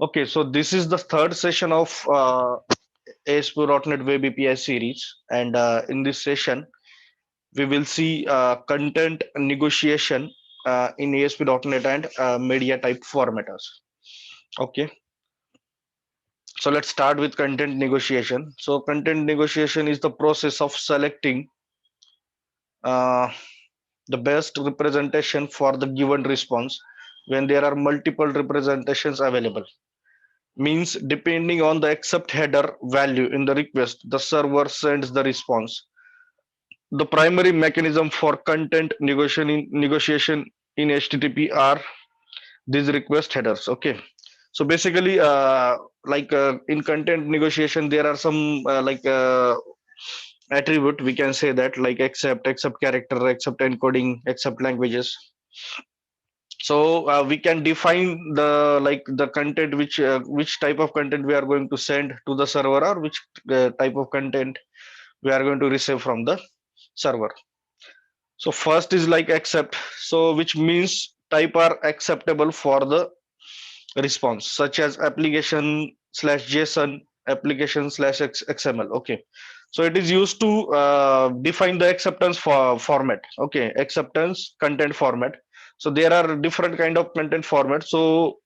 Okay, so this is the third session of ASP.NET Web API series, and in this session, we will see content negotiation in ASP.NET and media type formatters. Okay, so let's start with content negotiation. So, content negotiation is the process of selecting uh, the best representation for the given response when there are multiple representations available. Means depending on the accept header value in the request, the server sends the response. The primary mechanism for content negotiation in HTTP are these request headers. Okay, so basically, in content negotiation, there are some attribute, we can say that, like accept character, accept encoding, accept languages. So we can define the the content, which type of content we are going to send to the server, or which type of content we are going to receive from the server. So first is like accept, so which means type are acceptable for the response, such as application slash JSON, application slash XML. Okay, so it is used to define the acceptance for format. Okay, acceptance content format. So there are different kind of content format. So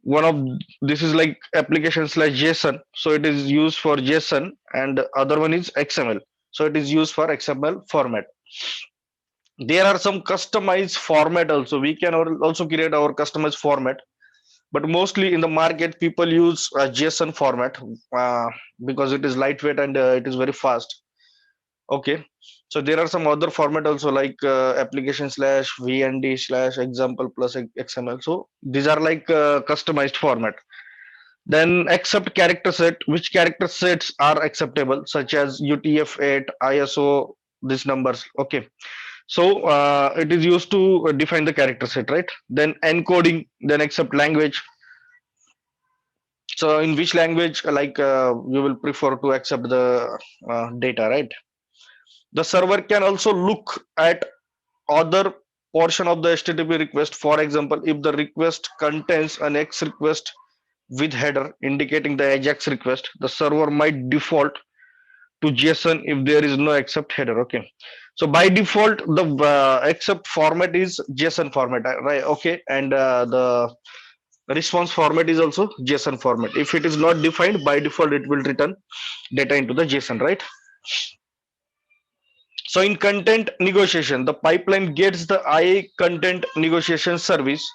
one of this is like application slash JSON, so it is used for JSON, and other one is XML, so it is used for XML format. There are some customized format also, we can also create our customized format, but mostly in the market people use JSON format because it is lightweight and it is very fast. Okay, so there are some other format also, like application slash VND slash example plus XML. So these are like customized format. Then accept character set, which character sets are acceptable, such as UTF-8, ISO, these numbers. Okay, so it is used to define the character set, right? Then encoding, then accept language. So in which language, you will prefer to accept the data, right? The server can also look at other portion of the HTTP request. For example, if the request contains an X request with header indicating the AJAX request, the server might default to JSON if there is no accept header. Okay, so by default the accept format is JSON format, right? Okay, and the response format is also JSON format. If it is not defined, by default it will return data into the JSON, right? So in content negotiation, the pipeline gets the IA content negotiation service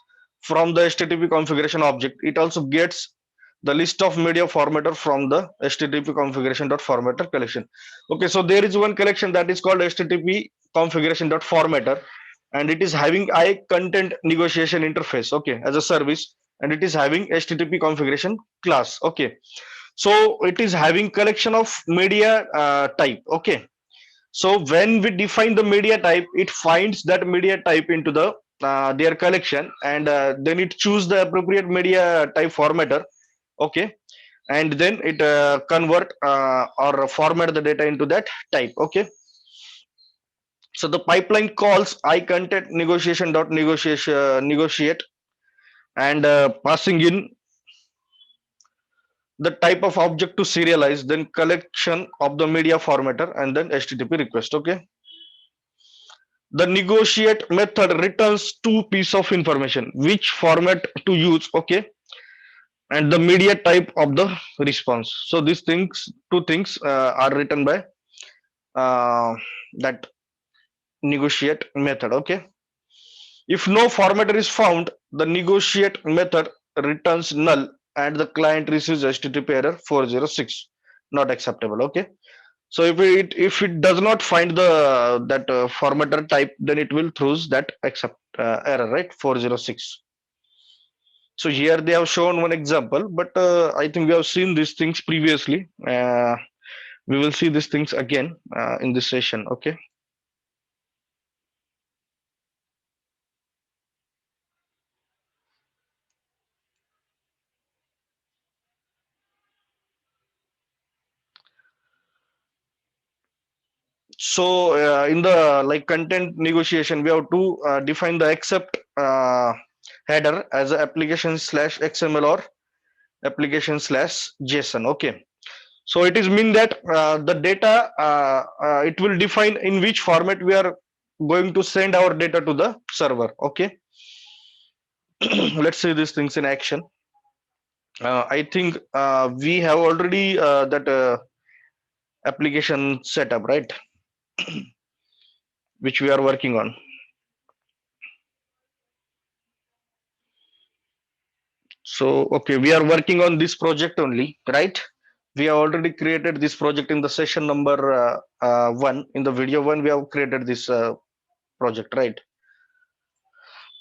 from the HTTP configuration object. It also gets the list of media formatter from the HTTP configuration.formatter collection. Okay, so there is one collection that is called HTTP configuration.formatter, and it is having IA content negotiation interface, okay, as a service, and it is having HTTP configuration class. Okay, so it is having collection of media type. Okay, so when we define the media type, it finds that media type into the their collection, and then it choose the appropriate media type formatter. Okay, and then it convert or format the data into that type. Okay, so the pipeline calls I content negotiate, and passing in the type of object to serialize, then collection of the media formatter, and then HTTP request. Okay, the negotiate method returns two piece of information, which format to use. Okay, and the media type of the response. So these things, two things are written by uh, that negotiate method. Okay, if no formatter is found, the negotiate method returns null, and the client receives HTTP error 406, not acceptable. Okay, so if it does not find the that formatter type, then it will throws that accept error, right? 406. So here they have shown one example, but I think we have seen these things previously. We will see these things again in this session. Okay, so in the like content negotiation, we have to define the accept header as a application slash XML or application slash JSON. Okay. So it is mean that the data it will define in which format we are going to send our data to the server. Okay. Let's see these things in action. I think we have already that application setup, right? Which we are working on. So, okay, we are working on this project only, right? We have already created this project in the session number one. In the video one, we have created this project, right?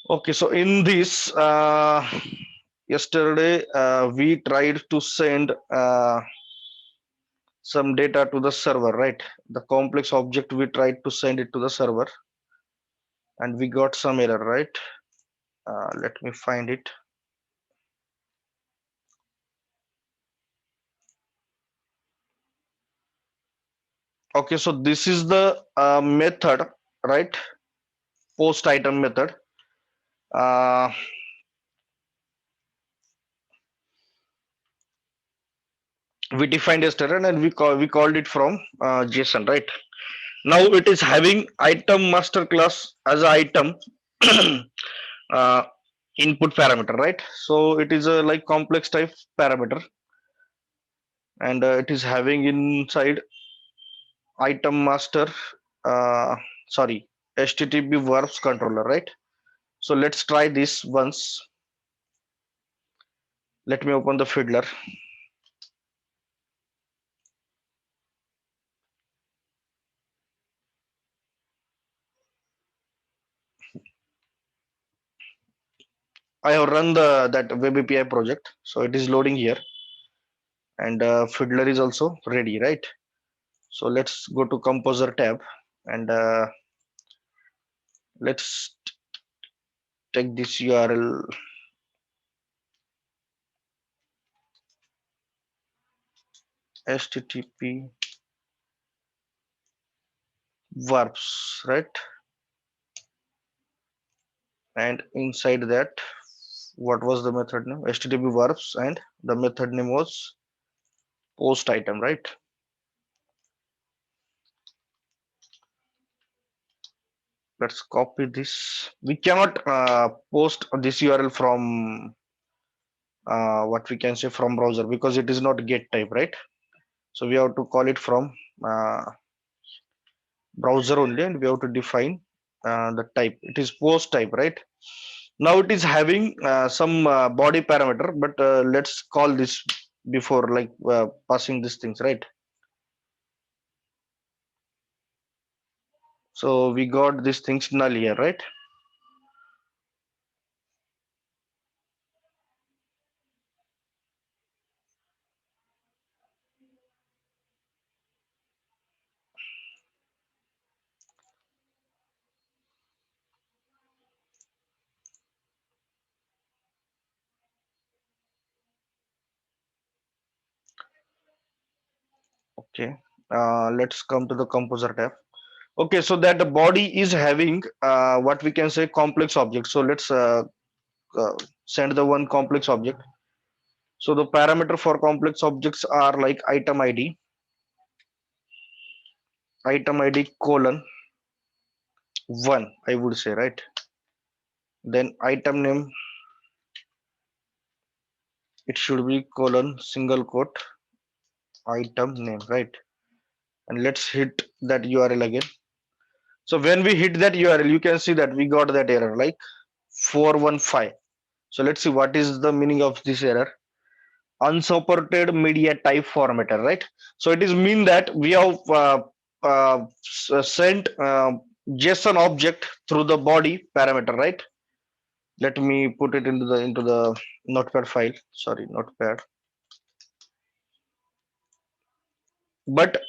Okay, so in this, yesterday we tried to send some data to the server, right? The complex object, we tried to send it to the server and we got some error, right? Let me find it. Okay, so this is the method, right? Post item method. Uh, we defined yesterday and we called it from JSON, right? Now it is having item master class as an item uh, input parameter, right? So it is a like complex type parameter, and it is having inside item master, uh, sorry, HTTP verbs controller, right? So let's try this once. Let me open the fiddler. I have run the that web API project, so it is loading here, and fiddler is also ready, right? So let's go to composer tab, and let's take this URL. HTTP verbs, right? And inside that, what was the method name? HTTP verbs, and the method name was post item, right? Let's copy this. We cannot post this URL from what we can say from browser because it is not get type, right? So we have to call it from uh, browser only, and we have to define the type. It is post type, right? Now it is having some body parameter, but let's call this before like passing these things, right? So we got these things null here, right? Okay. Let's come to the composer tab. Okay, so that the body is having what we can say complex object. So let's uh, send the one complex object. So the parameter for complex objects are like item ID colon one, I would say, right? Then item name, it should be colon single quote item name, right? And let's hit that URL again. So when we hit that URL, you can see that we got that error like 415. So let's see what is the meaning of this error. Unsupported media type formatter, right? So it is mean that we have sent JSON object through the body parameter, right? Let me put it into the notepad file. Sorry, notepad. But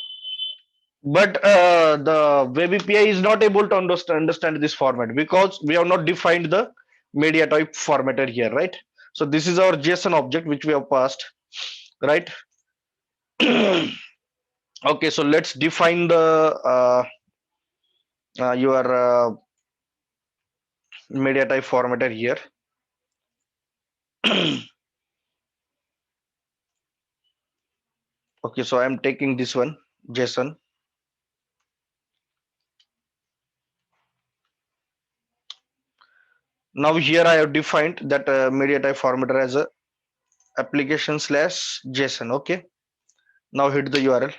the web API is not able to understand this format because we have not defined the media type formatter here, right? So this is our JSON object which we have passed, right? Okay, so let's define the your media type formatter here. Okay, so I'm taking this one, JSON. Now here I have defined that media type formatter as a application slash JSON. Okay. Now hit the URL.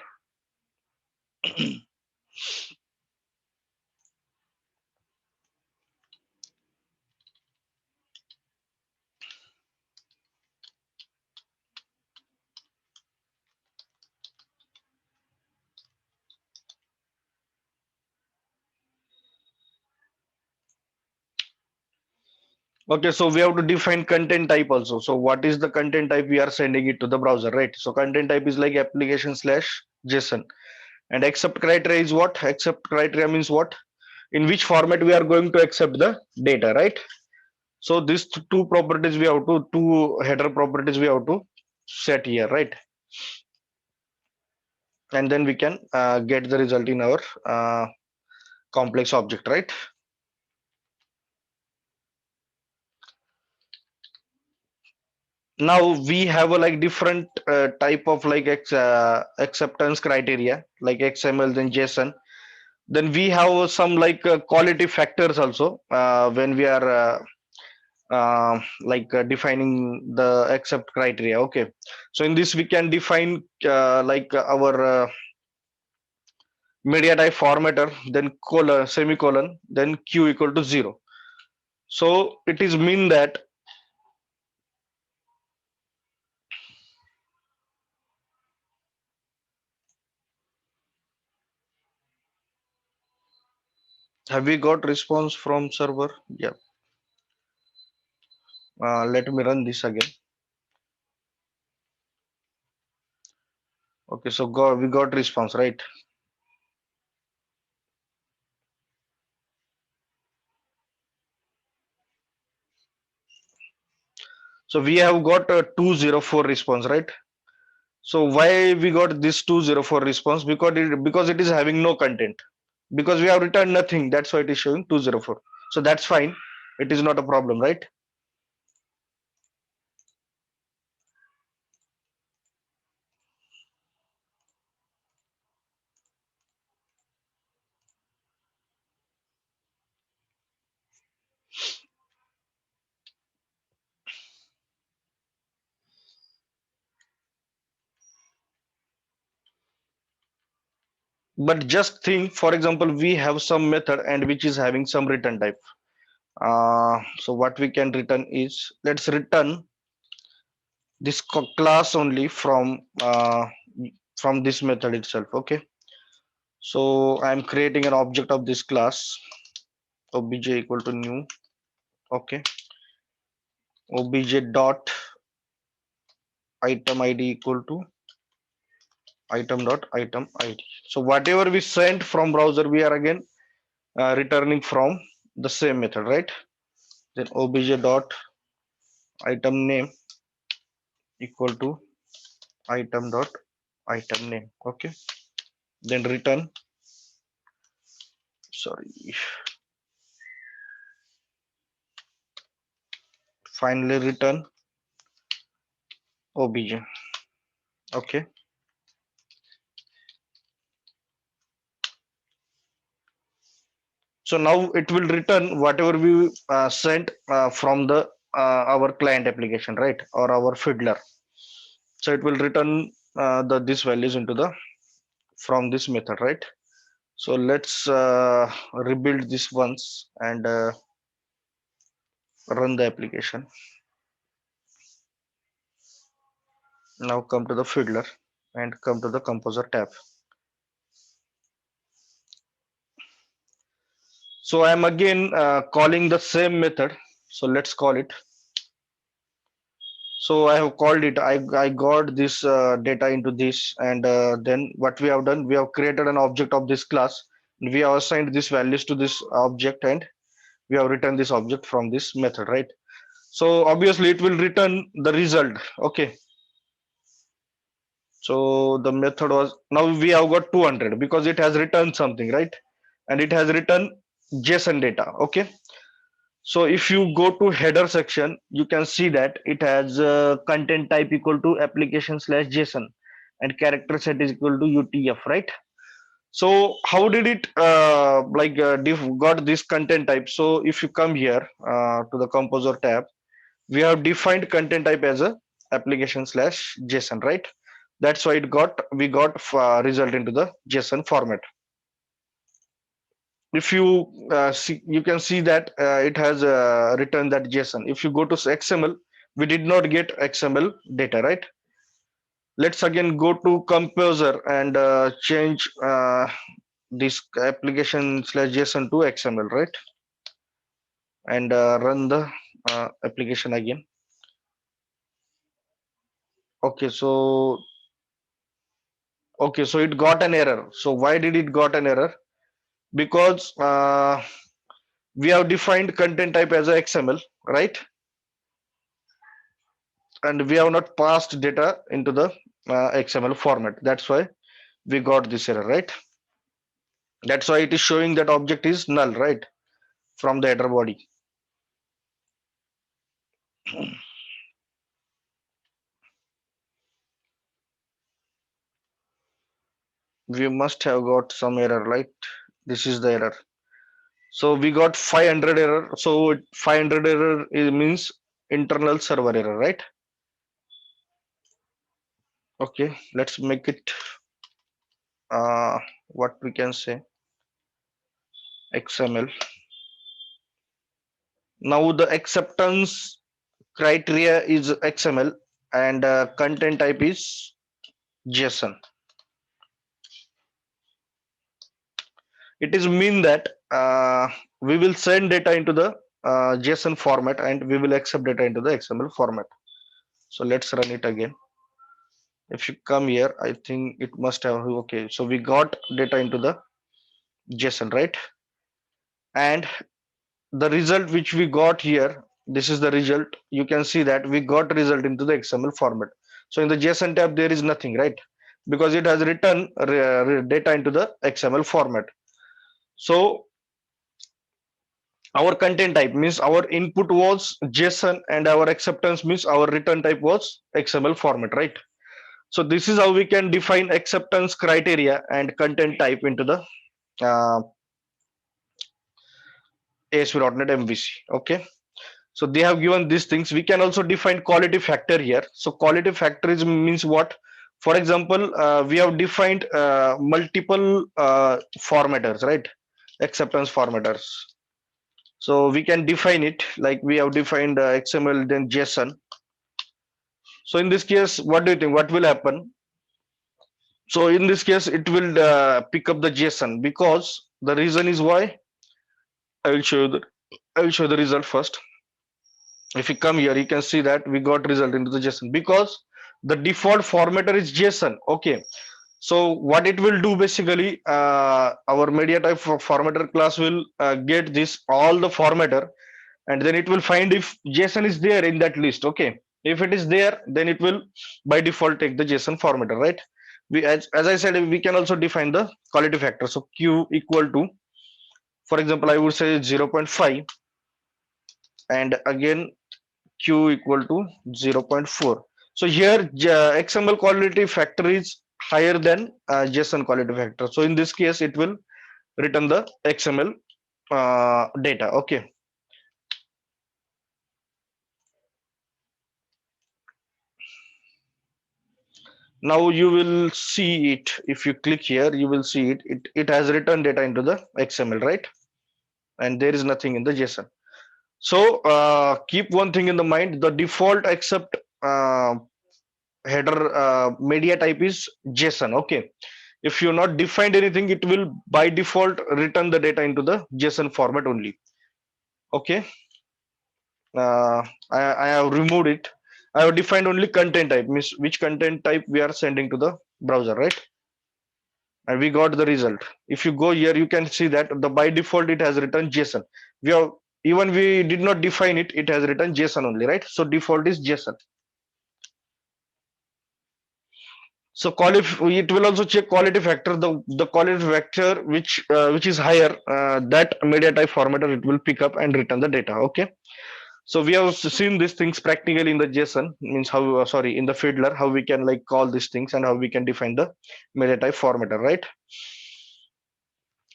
Okay, so we have to define content type also. So what is the content type we are sending it to the browser, right? So content type is like application slash JSON. And accept criteria is what? Accept criteria means what? In which format we are going to accept the data, right? So these two properties we have to, two header properties we have to set here, right? And then we can get the result in our complex object, right? Now we have a like different type of like acceptance criteria like XML then JSON. Then we have some like quality factors also when we are defining the accept criteria. Okay, so in this we can define our media type formatter, then colon semicolon, then q equal to 0. So it is mean that have we got response from server? Yeah. Let me run this again. Okay, so we got response, right? So we have got a 204 response, right? So why we got this 204 response? Because it is having no content. Because we have returned nothing. That's why it is showing 204. So that's fine. It is not a problem, right? But just think, for example, we have some method and which is having some return type. So what we can return is, let's return this class only from this method itself. Okay. So I'm creating an object of this class, obj equal to new. Okay. Obj dot item id equal to item dot item id. So whatever we sent from browser, we are again returning from the same method, right? Then obj dot item name equal to item dot item name. Okay. Then return. Sorry. Finally return obj. Okay. So now it will return whatever we sent from the our client application, right, or our fiddler. So it will return the these values into the from this method, right? So let's rebuild this once and run the application. Now come to the fiddler and come to the composer tab. So I'm again calling the same method. So let's call it. So I have called it. I got this data into this, and then what we have done, we have created an object of this class. We have assigned these values to this object, and we have returned this object from this method, right? So obviously it will return the result. Okay. So the method was, now we have got 200 because it has returned something, right? And it has returned JSON data. Okay. So if you go to header section, you can see that it has content type equal to application slash JSON. and character set is equal to UTF, right? So how did it got this content type? So if you come here to the Composer tab, we have defined content type as a application slash JSON, right? That's why we got result into the JSON format. If you see, you can see that it has returned that JSON. If you go to XML, we did not get XML data, right? Let's again go to Composer and change this application slash JSON to XML, right? And run the application again. Okay, so it got an error. So why did it got an error? Because we have defined content type as a XML, right? And we have not passed data into the XML format. That's why we got this error, right? That's why it is showing that object is null, right? From the header body. We must have got some error, right? This is the error. So we got 500 error. So 500 error means internal server error, right? Okay, let's make it what we can say XML. Now the acceptance criteria is XML and content type is JSON. It is mean that we will send data into the JSON format and we will accept data into the XML format. So let's run it again. If you come here, I think it must have, okay, so we got data into the JSON, right? And the result which we got here, this is the result. You can see that we got result into the XML format. So in the JSON tab, there is nothing, right? Because it has written data into the XML format. So our content type means our input was JSON and our acceptance means our return type was XML format, right? So this is how we can define acceptance criteria and content type into the uh, ASP.NET MVC. Okay. So they have given these things. We can also define quality factor here. So quality factor is means what? For example, we have defined multiple formatters, right? Acceptance formatters. So we can define it like we have defined XML then JSON. So in this case, what do you think? What will happen? So in this case, it will pick up the JSON because the reason is why. I will show you the result first. If you come here, you can see that we got result into the JSON because the default formatter is JSON. Okay. So what it will do basically, our media type formatter class will get this all the formatter, and then it will find if JSON is there in that list. Okay. If it is there, then it will by default take the JSON formatter, right? We as I said, we can also define the quality factor. So Q equal to, for example, I would say 0.5, and again Q equal to 0.4. So here XML quality factor is higher than JSON quality factor. So in this case, it will return the XML data. Okay. Now you will see it. If you click here, you will see it. It has returned data into the XML, right? And there is nothing in the JSON. So keep one thing in the mind: the default accept header media type is JSON. Okay. If you not defined anything, it will by default return the data into the JSON format only. Okay. I have removed it. I have defined only content type, means which content type we are sending to the browser, right? And we got the result. If you go here, you can see that the by default it has written JSON. We have, even we did not define it, it has written JSON only, right? So default is JSON. So it will also check quality factor. The quality factor which is higher, that media type formatter it will pick up and return the data. Okay. So we have seen these things practically in the JSON, means how, sorry, in the Fiddler, how we can like call these things and how we can define the meta type formatter, right?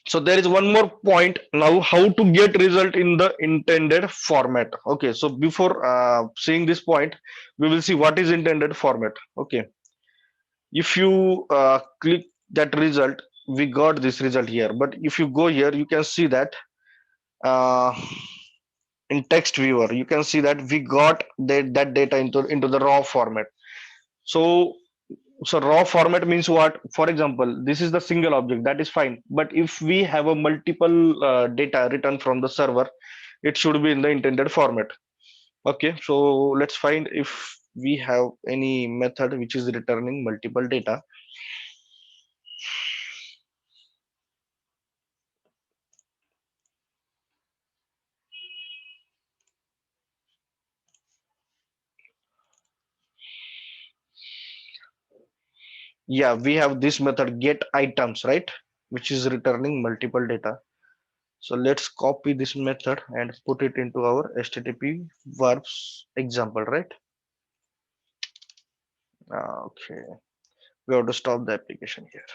So there is one more point now, how to get result in the intended format. Okay, so before seeing this point, we will see what is intended format. Okay, if you click that result, we got this result here. But if you go here, you can see that uh, in text viewer, you can see that we got that data into the raw format. So so raw format means what? For example, this is the single object, that is fine. But if we have a multiple data written from the server, it should be in the intended format. Okay, so let's find if we have any method which is returning multiple data. Yeah, we have this method get items, right? Which is returning multiple data. So let's copy this method and put it into our HTTP verbs example, right? Okay, we have to stop the application here.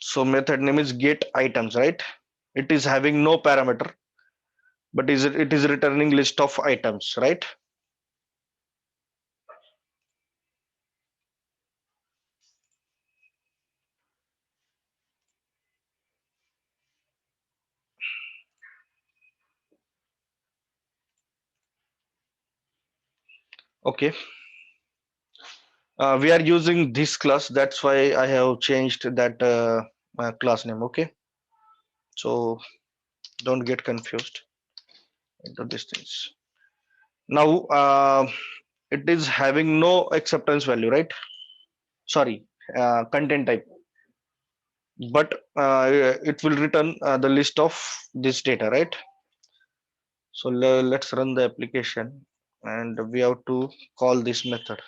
So method name is get items, right? It is having no parameter, but it is returning list of items, right? Okay. We are using this class, that's why I have changed that class name. Okay, so don't get confused into these things. Now it is having no acceptance value, right? Sorry, content type, but it will return the list of this data, right? So let's run the application and we have to call this method.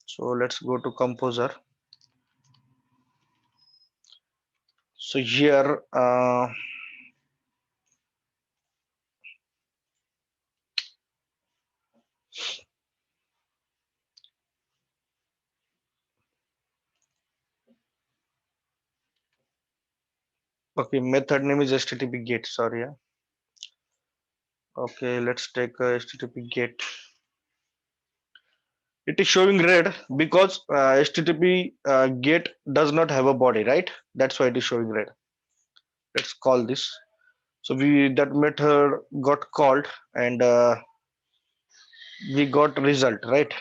So let's go to composer. So here okay, method name is http get, sorry. Yeah. Okay, let's take http get. It is showing red because http get does not have a body, right? That's why it is showing red. Let's call this. So we that method got called and we got result, right?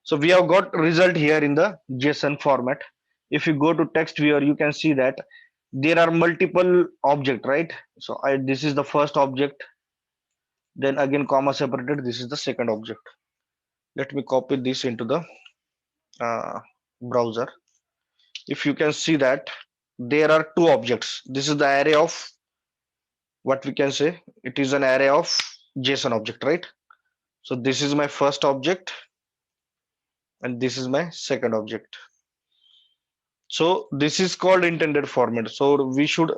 So we have got result here in the JSON format. If you go to text viewer, you can see that there are multiple object, right? So this is the first object, then again comma separated, this is the second object. Let me copy this into the uh, browser. If you can see that there are two objects, this is the array of, what we can say, it is an array of JSON object, right? So this is my first object and this is my second object. So this is called intended format. So we should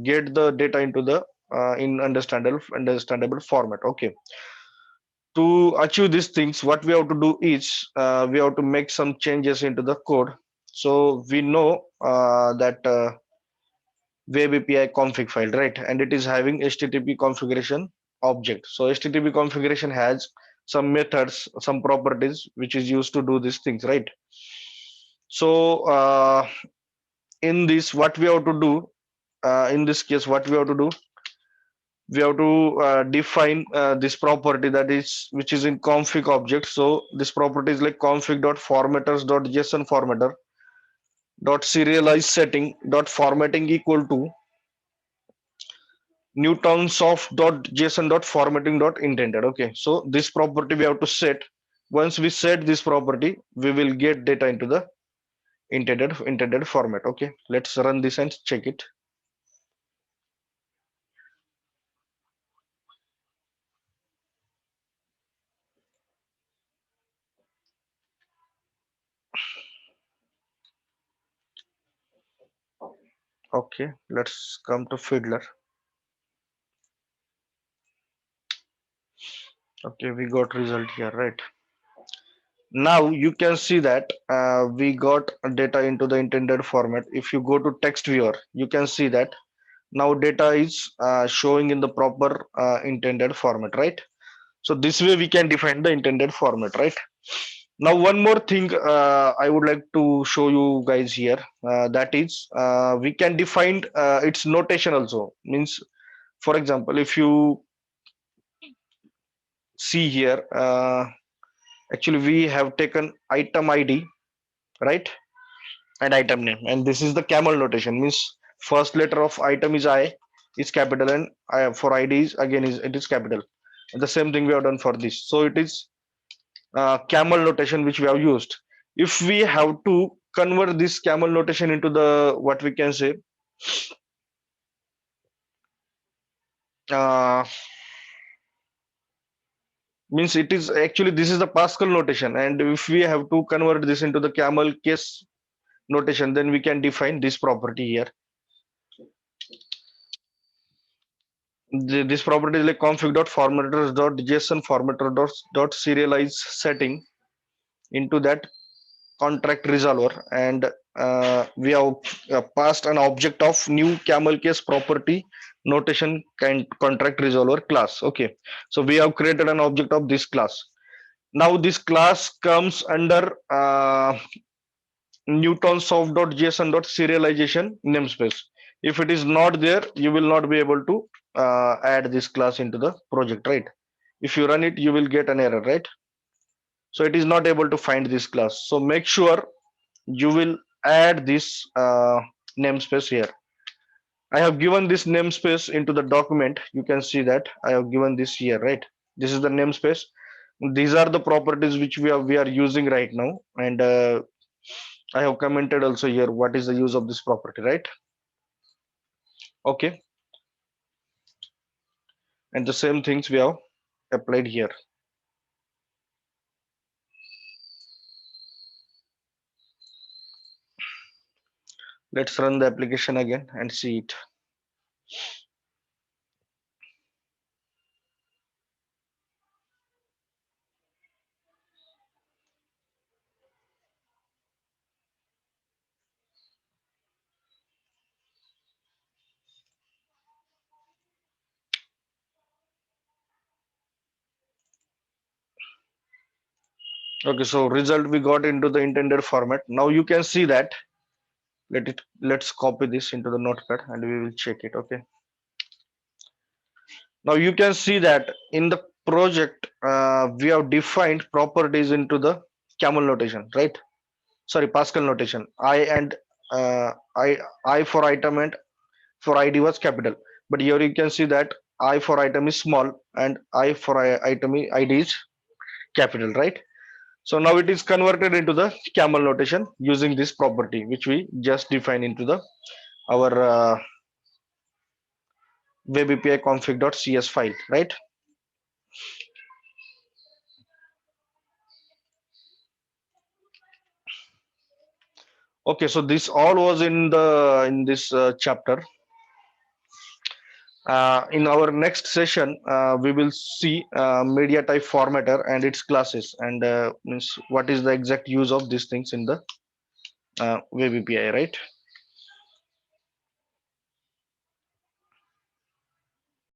get the data into the in understandable format. Okay. To achieve these things, what we have to do is we have to make some changes into the code. So we know that web API config file, right? And it is having HTTP configuration object. So HTTP configuration has some methods, some properties which is used to do these things, right? So in this, what we have to do, in this case, what we have to do, we have to define this property that is which is in config object. So this property is like config.formatters.json formatter dot serialize setting dot formatting equal to newtons of dot json dot formatting dot intended. Okay, so this property we have to set. Once we set this property, we will get data into the intended format. Okay, let's run this and check it. Okay, let's come to Fiddler. Okay, we got result here, right? Now you can see that we got data into the intended format. If you go to text viewer, you can see that now data is showing in the proper intended format, right? So this way we can define the intended format, right? Now one more thing I would like to show you guys here, that is we can define its notation also. Means, for example, if you see here, actually we have taken item ID, right? And item name, and this is the camel notation. Means first letter of item is I, is capital, and for ID is again is it is capital. And the same thing we have done for this. So it is camel notation which we have used. If we have to convert this camel notation into the what we can say, uh, means it is actually this is the Pascal notation, and if we have to convert this into the camel case notation, then we can define this property here. This property is like config.formatters.json formatter.serialize setting into that contract resolver, and we have passed an object of new camel case property notation kind contract resolver class. Okay, so we have created an object of this class. Now this class comes under newtonsoft.json.serialization namespace. If it is not there, you will not be able to add this class into the project, right? If you run it, you will get an error, right? So it is not able to find this class. So make sure you will add this namespace here. I have given this namespace into the document. You can see that I have given this here, right? This is the namespace. These are the properties which we are using right now, and I have commented also here what is the use of this property, right? Okay, and the same things we have applied here. Let's run the application again and see it. Okay, so result we got into the intended format. Now you can see that. Let's copy this into the notepad and we will check it. Okay. Now you can see that in the project we have defined properties into the camel notation, right? Sorry, Pascal notation. I and I for item and for ID was capital, but here you can see that I for item is small and I for item ID is capital, right? So now it is converted into the camel notation using this property which we just defined into the our web API config.cs file, right? Okay, so this all was in this chapter. In our next session, we will see media type formatter and its classes, and means what is the exact use of these things in the web API, right?